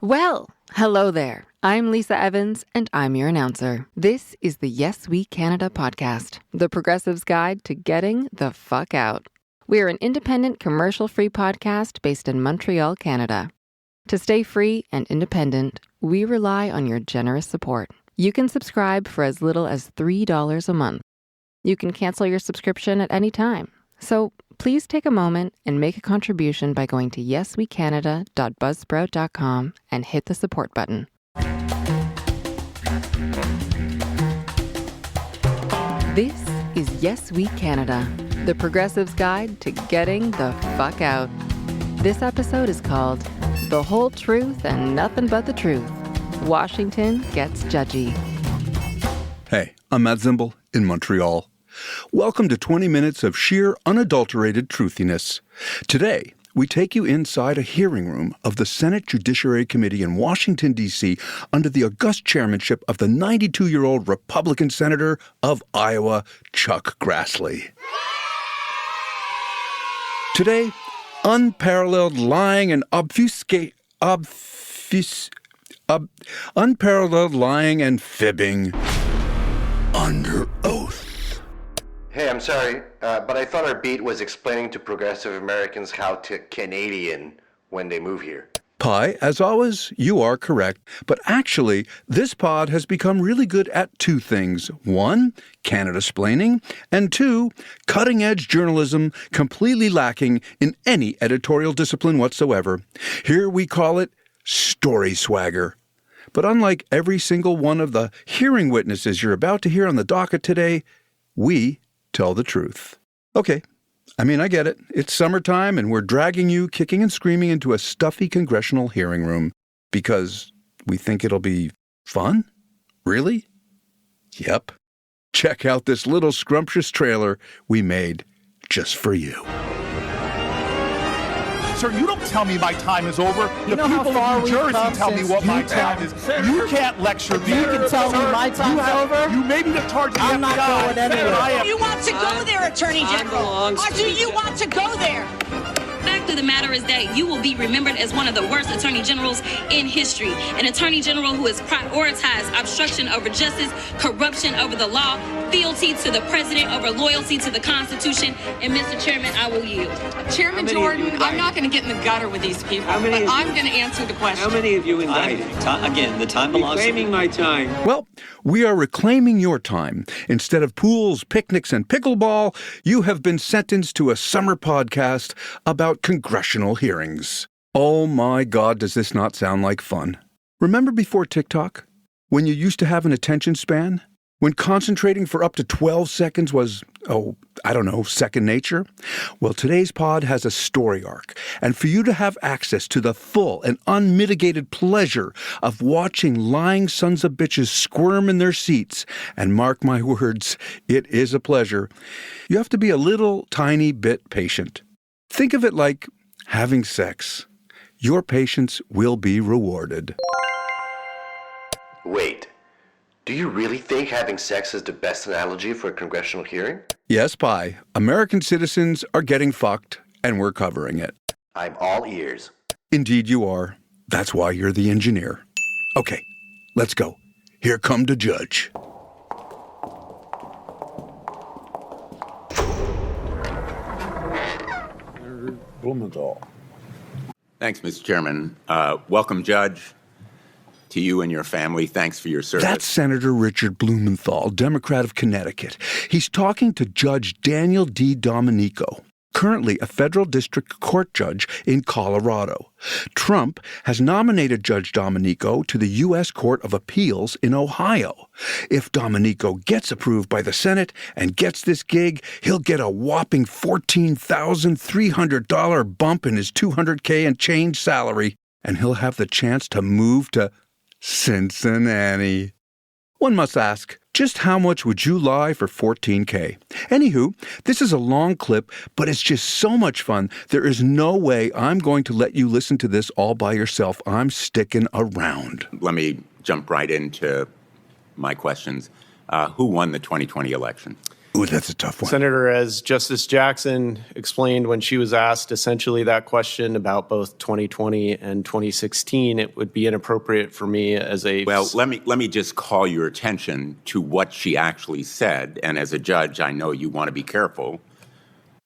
Well, hello there. I'm Lisa Evans, and I'm your announcer. This is the Yes We Canada podcast, the progressive's guide to getting the fuck out. We are an independent, commercial-free podcast based in Montreal, Canada. To stay free and independent, we rely on your generous support. You can subscribe for as little as $3 a month. You can cancel your subscription at any time. So please take a moment and make a contribution by going to yeswecanada.buzzsprout.com and hit the support button. This is Yes We Canada, the progressive's guide to getting the fuck out. This episode is called The Whole Truth and Nothing But the Truth. Washington Gets Judgy. Hey, I'm Matt Zimble in Montreal. Welcome to 20 minutes of sheer, unadulterated truthiness. Today, we take you inside a hearing room of the Senate Judiciary Committee in Washington, D.C., under the august chairmanship of the 92-year-old Republican Senator of Iowa, Chuck Grassley. Today, unparalleled lying and unparalleled lying and fibbing under oath. Hey, I'm sorry, but I thought our beat was explaining to progressive Americans how to Canadian when they move here. Pi, as always, you are correct. But actually, this pod has become really good at two things. One, Canada-splaining, and two, cutting-edge journalism completely lacking in any editorial discipline whatsoever. Here we call it story swagger. But unlike every single one of the hearing witnesses you're about to hear on the docket today, we tell the truth. Okay, I get it. It's summertime and we're dragging you kicking and screaming into a stuffy congressional hearing room because we think it'll be fun? Really? Yep. Check out this little scrumptious trailer we made just for you. Sir, you don't tell me my time is over. You know how far New Jersey come tell me what my time is. You can't lecture me. You can tell me my time's over. You may be the target of the I'm not going anywhere. You want to go there, Attorney General? Or do you want to go there? Fact of the matter is that you will be remembered as one of the worst attorney generals in history. An attorney general who has prioritized obstruction over justice, corruption over the law, fealty to the president over loyalty to the Constitution. And Mr. Chairman, I will yield. Chairman Jordan, I'm not going to get in the gutter with these people, but I'm going to answer the question. How many of you indicted? Again, the time belongs to me. Reclaiming my time. Well, we are reclaiming your time. Instead of pools, picnics, and pickleball, you have been sentenced to a summer podcast about congressional hearings. Oh my God, does this not sound like fun? Remember before TikTok? When you used to have an attention span? When concentrating for up to 12 seconds was, second nature? Well, today's pod has a story arc, and for you to have access to the full and unmitigated pleasure of watching lying sons of bitches squirm in their seats, and mark my words, it is a pleasure, you have to be a little tiny bit patient. Think of it like having sex. Your patience will be rewarded. Wait, do you really think having sex is the best analogy for a congressional hearing? Yes, Pi. American citizens are getting fucked, and we're covering it. I'm all ears. Indeed you are. That's why you're the engineer. Okay, let's go. Here come the judge. Blumenthal. Thanks, Mr. Chairman. Welcome, Judge. To you and your family, thanks for your service. That's Senator Richard Blumenthal, Democrat of Connecticut. He's talking to Judge Daniel D. Domenico, currently a federal district court judge in Colorado. Trump has nominated Judge Domenico to the U.S. Court of Appeals in Ohio. If Domenico gets approved by the Senate and gets this gig, he'll get a whopping $14,300 bump in his $200K and change salary, and he'll have the chance to move to Cincinnati. One must ask, just how much would you lie for $14K? Anywho, this is a long clip, but it's just so much fun. There is no way I'm going to let you listen to this all by yourself. I'm sticking around. Let me jump right into my questions. Who won the 2020 election? Ooh, that's a tough one. Senator, as Justice Jackson explained when she was asked essentially that question about both 2020 and 2016, it would be inappropriate for me as a... Well, let me just call your attention to what she actually said. And as a judge, I know you want to be careful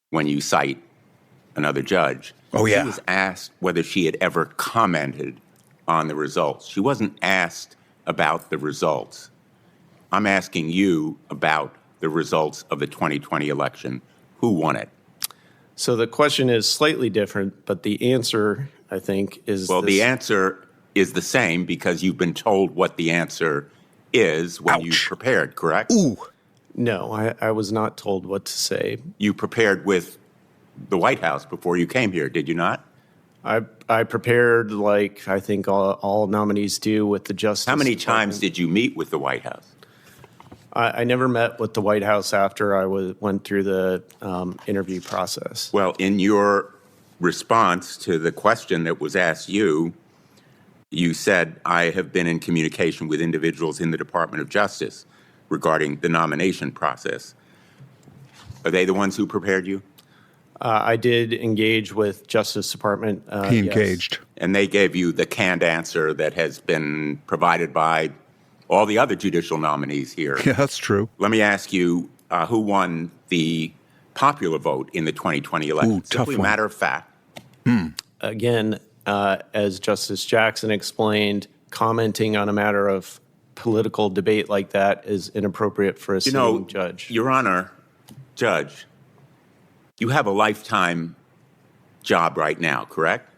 when you cite another judge. Oh, yeah. She was asked whether she had ever commented on the results. She wasn't asked about the results. I'm asking you about the results of the 2020 election. Who won it? So the question is slightly different, but the answer, I think, is... Well, the answer is the same because you've been told what the answer is when you prepared, correct? Ooh. No, I was not told what to say. You prepared with the White House before you came here, did you not? I prepared like I think all nominees do with the Justice How many Department. times did you meet with the White House? I never met with the White House after I went through the interview process. Well, in your response to the question that was asked you, you said, I have been in communication with individuals in the Department of Justice regarding the nomination process. Are they the ones who prepared you? I did engage with Justice Department. He engaged. Yes. And they gave you the canned answer that has been provided by all the other judicial nominees here. Yeah, that's true. Let me ask you, who won the popular vote in the 2020 election? Ooh, tough Simply a one. matter of fact. Again, as Justice Jackson explained, commenting on a matter of political debate like that is inappropriate for a sitting judge. Your Honor, Judge, you have a lifetime job right now, correct?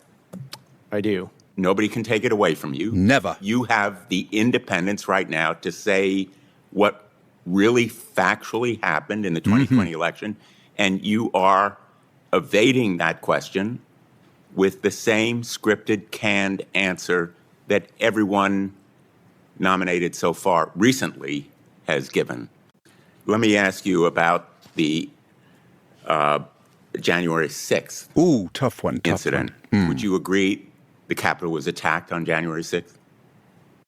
I do. Nobody can take it away from you. Never. You have the independence right now to say what really factually happened in the 2020 election, and you are evading that question with the same scripted, canned answer that everyone nominated so far recently has given. Let me ask you about the January 6th Ooh, tough one. incident. Would you agree the Capitol was attacked on January 6th?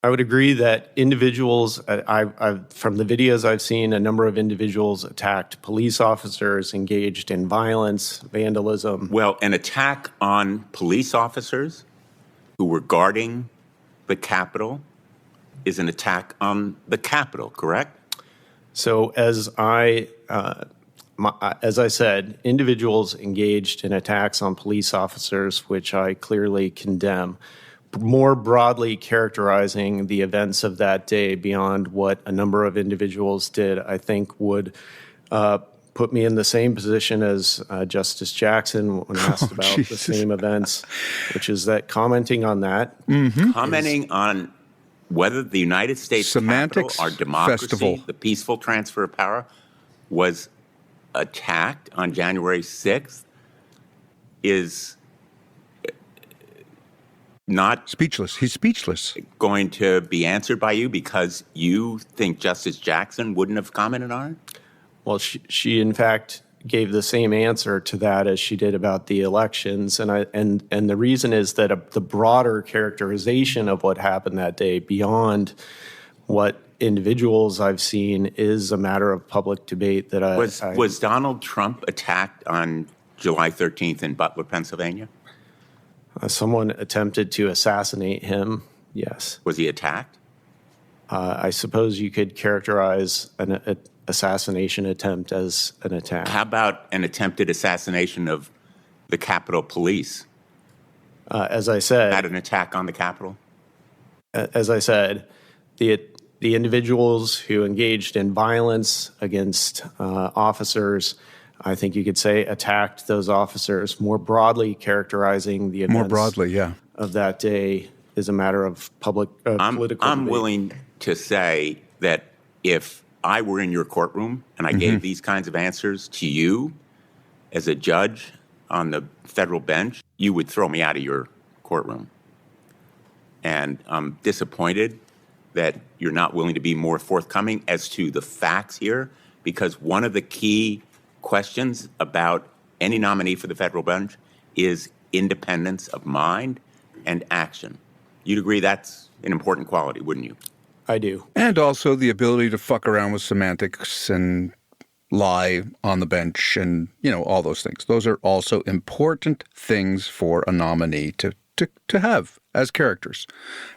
I would agree that individuals, from the videos I've seen, a number of individuals attacked police officers, engaged in violence, vandalism. Well, an attack on police officers who were guarding the Capitol is an attack on the Capitol, correct? So as I said, individuals engaged in attacks on police officers, which I clearly condemn. More broadly characterizing the events of that day beyond what a number of individuals did, I think would put me in the same position as Justice Jackson when asked about the same events, which is that commenting on that. Commenting on whether the United States Semantics Capitol, our democracy, Festival. the peaceful transfer of power, was attacked on January 6th is not Speechless. He's speechless. going to be answered by you because you think Justice Jackson wouldn't have commented on it? Well, she in fact gave the same answer to that as she did about the elections, and the reason is that the broader characterization of what happened that day, beyond what individuals I've seen, is a matter of public debate. That was Donald Trump attacked on July 13th in Butler, Pennsylvania? Someone attempted to assassinate him. Yes. Was he attacked? I suppose you could characterize an assassination attempt as an attack. How about an attempted assassination of the Capitol Police? As I said, Had an attack on the Capitol? As I said, the individuals who engaged in violence against officers, I think you could say, attacked those officers. More broadly characterizing the events of that day is a matter of political debate. I'm willing to say that if I were in your courtroom and I gave these kinds of answers to you as a judge on the federal bench, you would throw me out of your courtroom. And I'm disappointed that you're not willing to be more forthcoming as to the facts here, because one of the key questions about any nominee for the federal bench is independence of mind and action. You'd agree that's an important quality, wouldn't you? I do. And also the ability to fuck around with semantics and lie on the bench and, all those things. Those are also important things for a nominee to have as characters.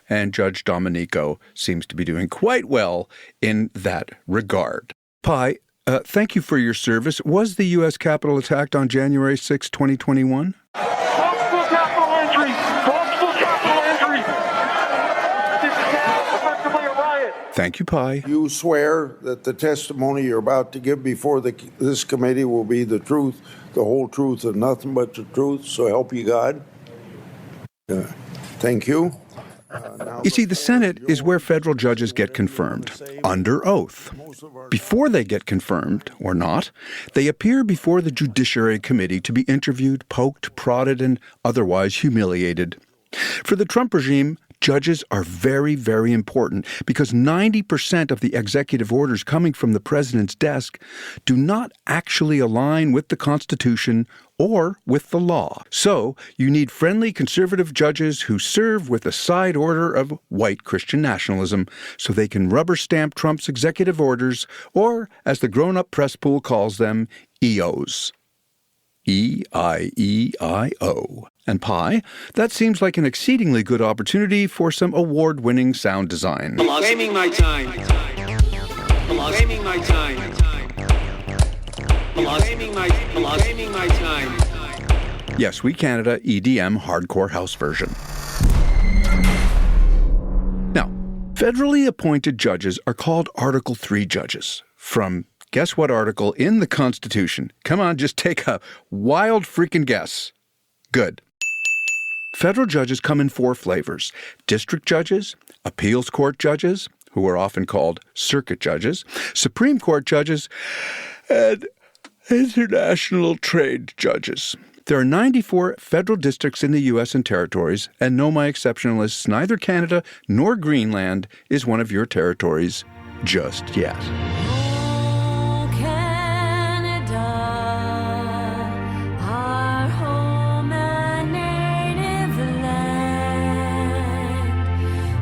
And Judge Domenico seems to be doing quite well in that regard. Pi, thank you for your service. Was the U.S. Capitol attacked on January 6, 2021? Multiple capital injuries! Multiple capital injuries! This is effectively a riot. Thank you, Pi. You swear that the testimony you're about to give before this committee will be the truth, the whole truth, and nothing but the truth, so help you God? Thank you. You see, the Senate is where federal judges get confirmed, under oath. Before they get confirmed, or not, they appear before the Judiciary Committee to be interviewed, poked, prodded, and otherwise humiliated. For the Trump regime, judges are very, very important because 90% of the executive orders coming from the president's desk do not actually align with the Constitution or with the law. So you need friendly conservative judges who serve with a side order of white Christian nationalism so they can rubber stamp Trump's executive orders, or, as the grown-up press pool calls them, EOs. E-I-E-I-O. And Pi, that seems like an exceedingly good opportunity for some award-winning sound design. Claiming my time. Claiming my time. Claiming my time. Yes, We Canada EDM hardcore house version. Now, federally appointed judges are called Article 3 judges from guess what article in the Constitution? Come on, just take a wild freaking guess. Good. Federal judges come in 4 flavors: district judges, appeals court judges, who are often called circuit judges, Supreme Court judges, and international trade judges. There are 94 federal districts in the U.S. and territories, and no, my exceptionalists, neither Canada nor Greenland is one of your territories just yet.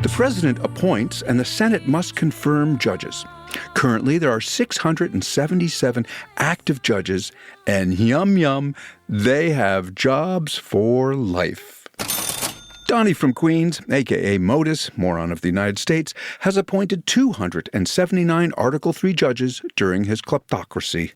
The President appoints and the Senate must confirm judges. Currently, there are 677 active judges, and yum, they have jobs for life. Donnie from Queens, a.k.a. Modus, moron of the United States, has appointed 279 Article 3 judges during his kleptocracy.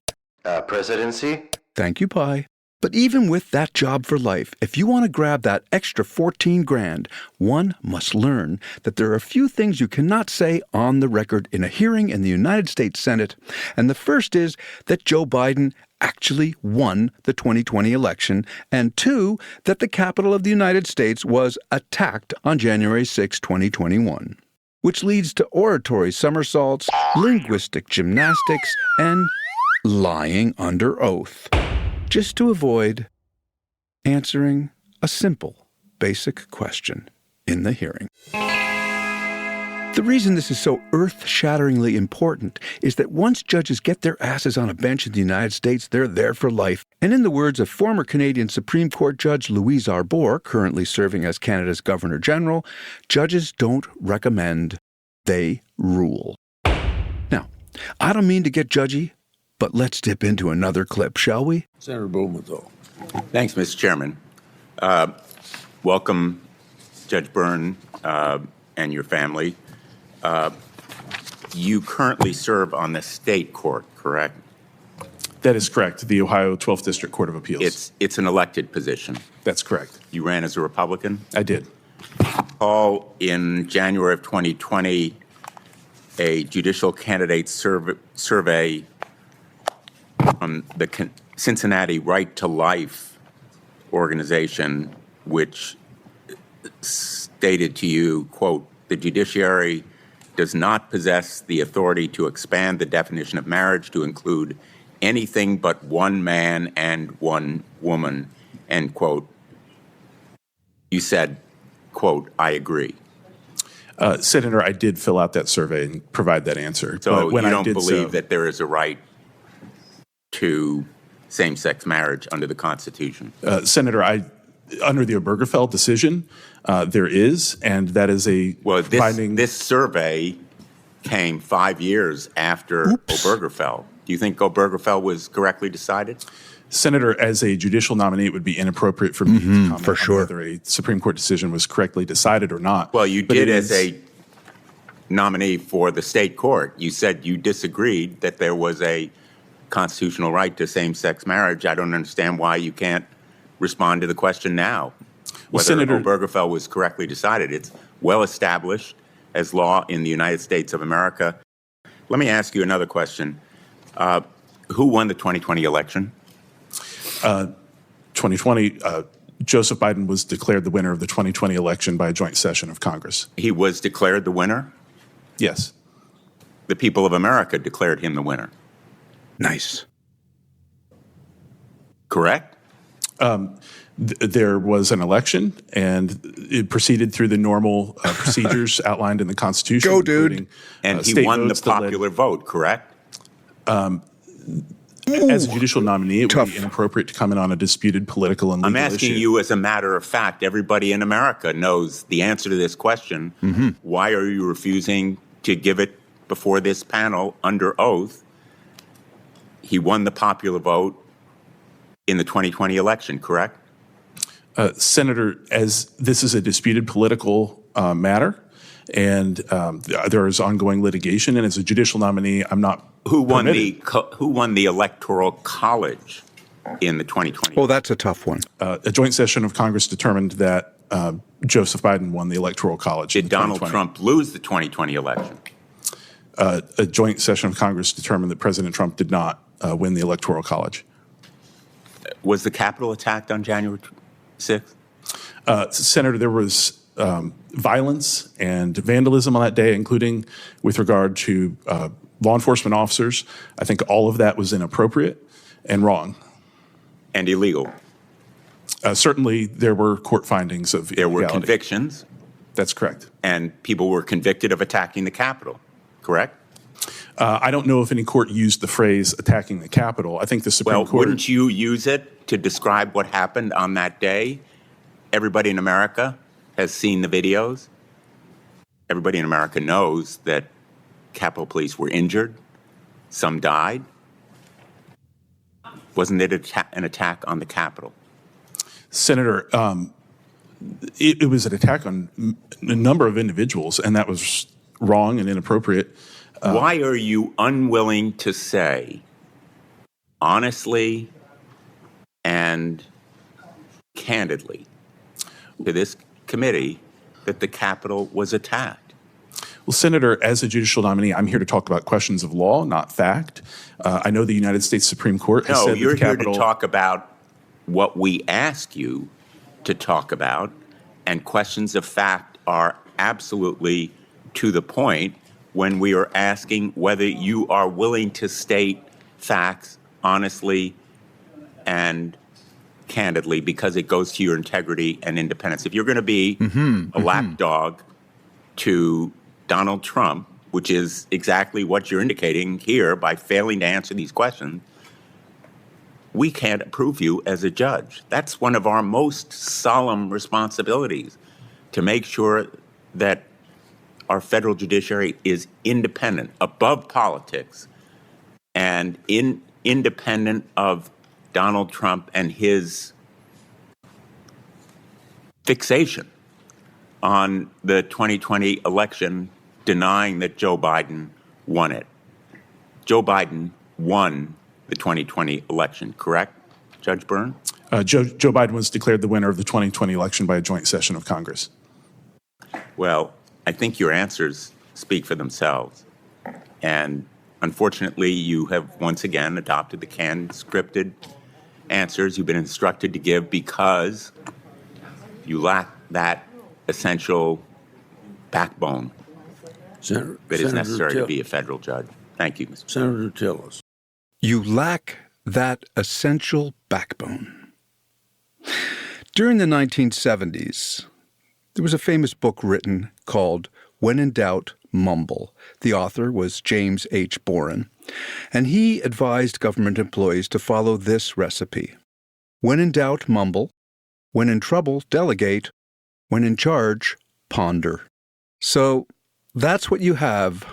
Presidency? Thank you, Pi. But even with that job for life, if you want to grab that extra 14 grand, one must learn that there are a few things you cannot say on the record in a hearing in the United States Senate. And the first is that Joe Biden actually won the 2020 election, and 2, that the Capitol of the United States was attacked on January 6, 2021. Which leads to oratory somersaults, linguistic gymnastics, and lying under oath. Just to avoid answering a simple, basic question in the hearing. The reason this is so earth-shatteringly important is that once judges get their asses on a bench in the United States, they're there for life. And in the words of former Canadian Supreme Court Judge Louise Arbour, currently serving as Canada's Governor-General, judges don't recommend, they rule. Now, I don't mean to get judgy, but let's dip into another clip, shall we? Senator Blumenthal. Thanks, Mr. Chairman. Welcome, Judge Byrne and your family. You currently serve on the state court, correct? That is correct, the Ohio 12th District Court of Appeals. It's an elected position. That's correct. You ran as a Republican? I did. Paul, in January of 2020, a judicial candidate survey from the Cincinnati Right to Life organization, which stated to you, quote, "The judiciary does not possess the authority to expand the definition of marriage to include anything but one man and one woman," end quote. You said, quote, "I agree." Senator, I did fill out that survey and provide that answer. So but when you I don't did believe that there is a right to same-sex marriage under the Constitution? Senator, under the Obergefell decision, there is, and that is a finding. This survey came 5 years after Obergefell. Do you think Obergefell was correctly decided? Senator, as a judicial nominee, it would be inappropriate for me to comment for sure. on whether a Supreme Court decision was correctly decided or not. Well, you did as a nominee for the state court. You said you disagreed that there was a constitutional right to same-sex marriage. I don't understand why you can't respond to the question now. Whether Senator Obergefell was correctly decided. It's well established as law in the United States of America. Let me ask you another question. Who won the 2020 election? 2020, Joseph Biden was declared the winner of the 2020 election by a joint session of Congress. He was declared the winner? Yes. The people of America declared him the winner. Nice. Correct? There was an election, and it proceeded through the normal procedures outlined in the Constitution. Go, dude. And he won the popular vote, correct? As a judicial nominee, it would be inappropriate to comment on a disputed political and legal issue. I'm asking you as a matter of fact. Everybody in America knows the answer to this question. Why are you refusing to give it before this panel under oath? He won the popular vote in the 2020 election, correct? Senator, as this is a disputed political matter, and there is ongoing litigation, and as a judicial nominee, I'm not Who won the Electoral College in the 2020? Oh, that's a tough one. A joint session of Congress determined that Joseph Biden won the Electoral College. Did Donald Trump lose the 2020 election? A joint session of Congress determined that President Trump did not win the Electoral College. Was the Capitol attacked on January 6th? Senator, there was violence and vandalism on that day, including with regard to law enforcement officers. I think all of that was inappropriate and wrong. And illegal. Certainly, there were court findings of illegality. There were convictions. That's correct. And people were convicted of attacking the Capitol, correct? I don't know if any court used the phrase attacking the Capitol. I think the Supreme Court... Well, wouldn't you use it to describe what happened on that day? Everybody in America has seen the videos. Everybody in America knows that Capitol Police were injured. Some died. Wasn't it an attack on the Capitol? Senator, it was an attack on a number of individuals, and that was wrong and inappropriate. Why are you unwilling to say honestly and candidly to this committee that the Capitol was attacked? Well, Senator, as a judicial nominee, I'm here to talk about questions of law, not fact. I know the United States Supreme Court has said that the Capitol... No, you're here to talk about what we ask you to talk about, and questions of fact are absolutely to the point when we are asking whether you are willing to state facts honestly and candidly, because it goes to your integrity and independence. If you're going to be a lapdog to Donald Trump, which is exactly what you're indicating here by failing to answer these questions, we can't approve you as a judge. That's one of our most solemn responsibilities, to make sure that our federal judiciary is independent, above politics, and independent of Donald Trump and his fixation on the 2020 election, denying that Joe Biden won it. Joe Biden won the 2020 election, correct, Judge Byrne? Joe Biden was declared the winner of the 2020 election by a joint session of Congress. Well, I think your answers speak for themselves. And unfortunately, you have once again adopted the canned, scripted answers you've been instructed to give because you lack that essential backbone that is necessary to be a federal judge. Thank you, Mr. Senator Tillis. You lack that essential backbone. During the 1970s, there was a famous book written called When in Doubt, Mumble. The author was James H. Boren, and he advised government employees to follow this recipe. When in doubt, mumble. When in trouble, delegate. When in charge, ponder. So that's what you have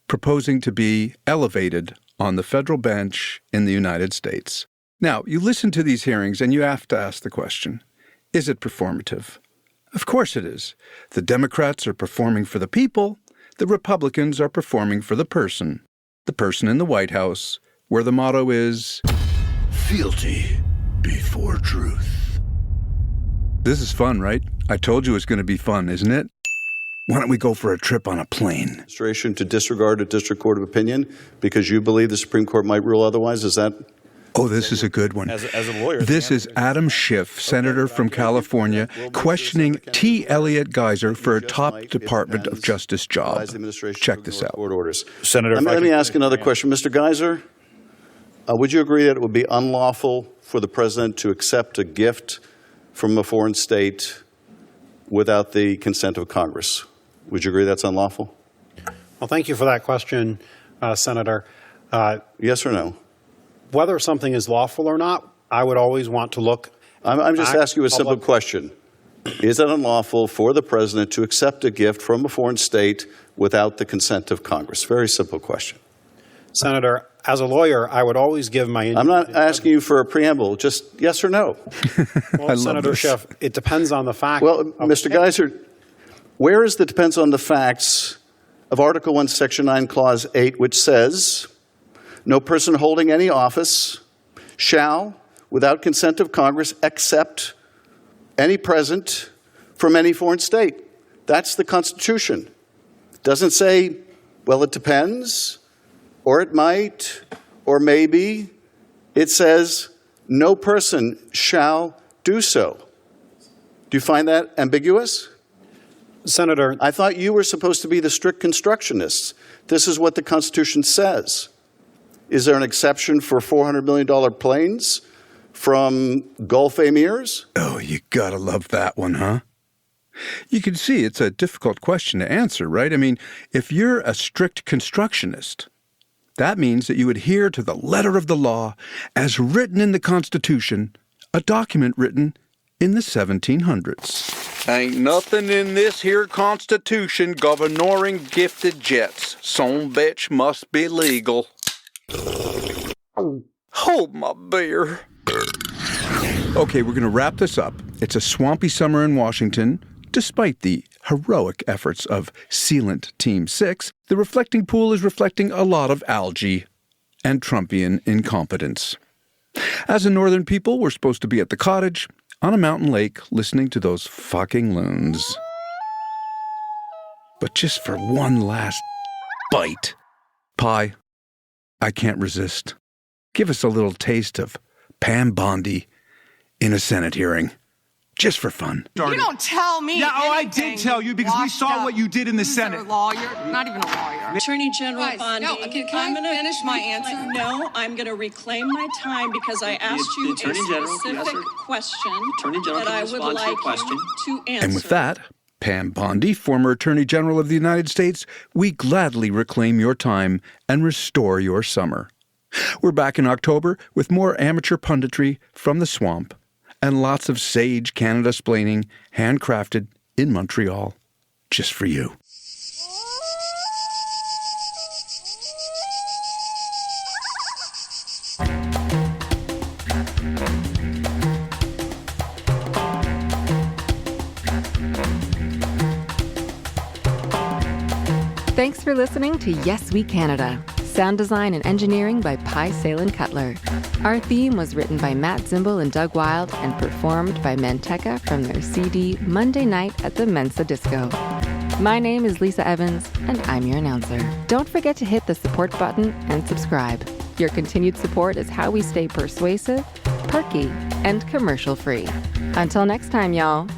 proposing to be elevated on the federal bench in the United States. Now, you listen to these hearings and you have to ask the question, is it performative? Of course it is. The Democrats are performing for the people. The Republicans are performing for the person in the White House, where the motto is, fealty before truth. This is fun, right? I told you it was going to be fun, isn't it? Why don't we go for a trip on a plane? Administration to disregard a district court of opinion because you believe the Supreme Court might rule otherwise? Is that? Oh, this is a good one. As a lawyer, this is Adam Schiff, senator from California, questioning T. Elliott Geiser for a top Department of Justice job. Check this out. Senator, let me ask another question. Mr. Geiser, would you agree that it would be unlawful for the president to accept a gift from a foreign state without the consent of Congress? Would you agree that's unlawful? Well, thank you for that question, Senator. Yes or no? Whether something is lawful or not, I would always want to look. I'm just asking you a simple question. Is it unlawful for the president to accept a gift from a foreign state without the consent of Congress? Very simple question. Senator, as a lawyer, I would always give my... I'm not asking you for a preamble, just yes or no. Well, Senator Schiff, it depends on the fact... Well, Mr. Geiser, where is the depends on the facts of Article 1, Section 9, Clause 8, which says, no person holding any office shall, without consent of Congress, accept any present from any foreign state. That's the Constitution. It doesn't say, well, it depends, or it might, or maybe. It says, no person shall do so. Do you find that ambiguous? Senator, I thought you were supposed to be the strict constructionists. This is what the Constitution says. Is there an exception for $400 million planes from Gulf emirs? Oh, you gotta love that one, huh? You can see it's a difficult question to answer, right? I mean, if you're a strict constructionist, that means that you adhere to the letter of the law as written in the Constitution, a document written in the 1700s. Ain't nothing in this here Constitution governoring gifted jets. Some bitch must be legal. Hold my beer. Okay, we're going to wrap this up. It's a swampy summer in Washington. Despite the heroic efforts of Sealant Team 6, the reflecting pool is reflecting a lot of algae and Trumpian incompetence. As a northern people, we're supposed to be at the cottage on a mountain lake listening to those fucking loons. But just for one last bite. Pie, I can't resist. Give us a little taste of Pam Bondi in a Senate hearing. Just for fun. You don't tell me. Yeah, I did tell you because we saw what you did in the Senate. You're a lawyer, not even a lawyer. Attorney General Guys, Bondi. no, can I finish my answer? No, I'm going to reclaim my time because I asked you a specific question that I would like you to answer. And with that, Pam Bondi, former Attorney General of the United States, we gladly reclaim your time and restore your summer. We're back in October with more amateur punditry from the swamp and lots of sage Canada-splaining handcrafted in Montreal just for you. Thanks for listening to Yes We Canada. Sound design and engineering by Pi Salen Cutler. Our theme was written by Matt Zimble and Doug Wild and performed by Manteca from their CD Monday Night at the Mensa Disco. My name is Lisa Evans, and I'm your announcer. Don't forget to hit the support button and subscribe. Your continued support is how we stay persuasive, perky, and commercial-free. Until next time, y'all.